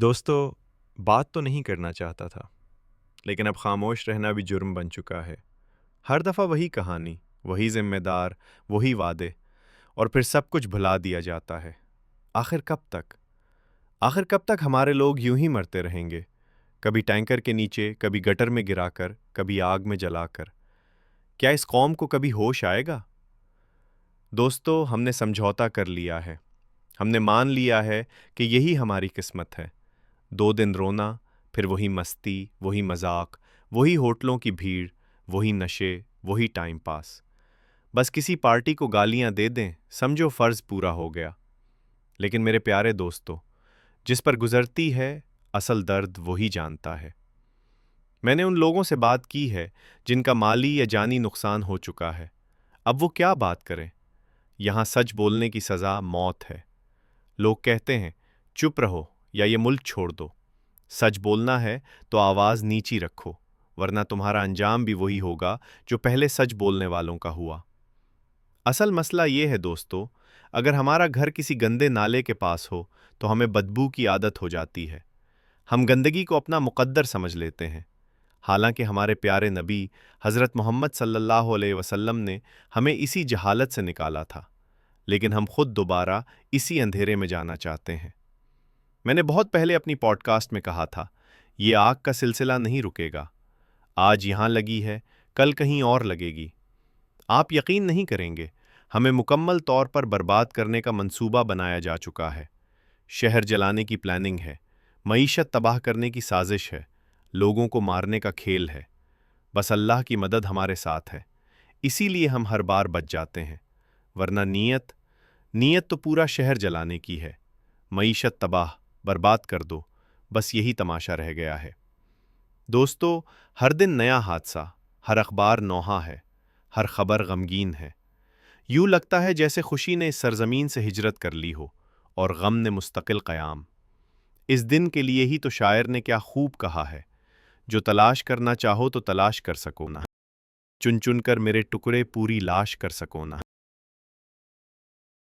دوستو، بات تو نہیں کرنا چاہتا تھا، لیکن اب خاموش رہنا بھی جرم بن چکا ہے۔ ہر دفعہ وہی کہانی، وہی ذمہ دار، وہی وعدے، اور پھر سب کچھ بھلا دیا جاتا ہے۔ آخر کب تک؟ آخر کب تک ہمارے لوگ یوں ہی مرتے رہیں گے؟ کبھی ٹینکر کے نیچے، کبھی گٹر میں گرا کر، کبھی آگ میں جلا کر۔ کیا اس قوم کو کبھی ہوش آئے گا؟ دوستو، ہم نے سمجھوتا کر لیا ہے۔ ہم نے مان لیا ہے کہ یہی ہماری قسمت ہے۔ 2 دن رونا، پھر وہی مستی، وہی مذاق، وہی ہوٹلوں کی بھیڑ، وہی نشے، وہی ٹائم پاس۔ بس کسی پارٹی کو گالیاں دے دیں، سمجھو فرض پورا ہو گیا۔ لیکن میرے پیارے دوستو، جس پر گزرتی ہے اصل درد وہی جانتا ہے۔ میں نے ان لوگوں سے بات کی ہے جن کا مالی یا جانی نقصان ہو چکا ہے۔ اب وہ کیا بات کریں؟ یہاں سچ بولنے کی سزا موت ہے۔ لوگ کہتے ہیں چپ رہو یا یہ ملک چھوڑ دو۔ سچ بولنا ہے تو آواز نیچی رکھو، ورنہ تمہارا انجام بھی وہی ہوگا جو پہلے سچ بولنے والوں کا ہوا۔ اصل مسئلہ یہ ہے دوستو، اگر ہمارا گھر کسی گندے نالے کے پاس ہو تو ہمیں بدبو کی عادت ہو جاتی ہے۔ ہم گندگی کو اپنا مقدر سمجھ لیتے ہیں، حالانکہ ہمارے پیارے نبی حضرت محمد صلی اللہ علیہ وسلم نے ہمیں اسی جہالت سے نکالا تھا، لیکن ہم خود دوبارہ اسی اندھیرے میں جانا چاہتے ہیں۔ میں نے بہت پہلے اپنی پوڈ کاسٹ میں کہا تھا، یہ آگ کا سلسلہ نہیں رکے گا۔ آج یہاں لگی ہے، کل کہیں اور لگے گی۔ آپ یقین نہیں کریں گے، ہمیں مکمل طور پر برباد کرنے کا منصوبہ بنایا جا چکا ہے۔ شہر جلانے کی پلاننگ ہے، معیشت تباہ کرنے کی سازش ہے، لوگوں کو مارنے کا کھیل ہے۔ بس اللہ کی مدد ہمارے ساتھ ہے، اسی لیے ہم ہر بار بچ جاتے ہیں، ورنہ نیت تو پورا شہر جلانے کی ہے۔ معیشت تباہ، برباد کر دو، بس یہی تماشا رہ گیا ہے۔ دوستو، ہر دن نیا حادثہ، ہر اخبار نوحہ ہے، ہر خبر غمگین ہے۔ یوں لگتا ہے جیسے خوشی نے اس سرزمین سے ہجرت کر لی ہو اور غم نے مستقل قیام۔ اس دن کے لیے ہی تو شاعر نے کیا خوب کہا ہے، جو تلاش کرنا چاہو تو تلاش کر سکو نا، چن چن کر میرے ٹکڑے پوری لاش کر سکو نا۔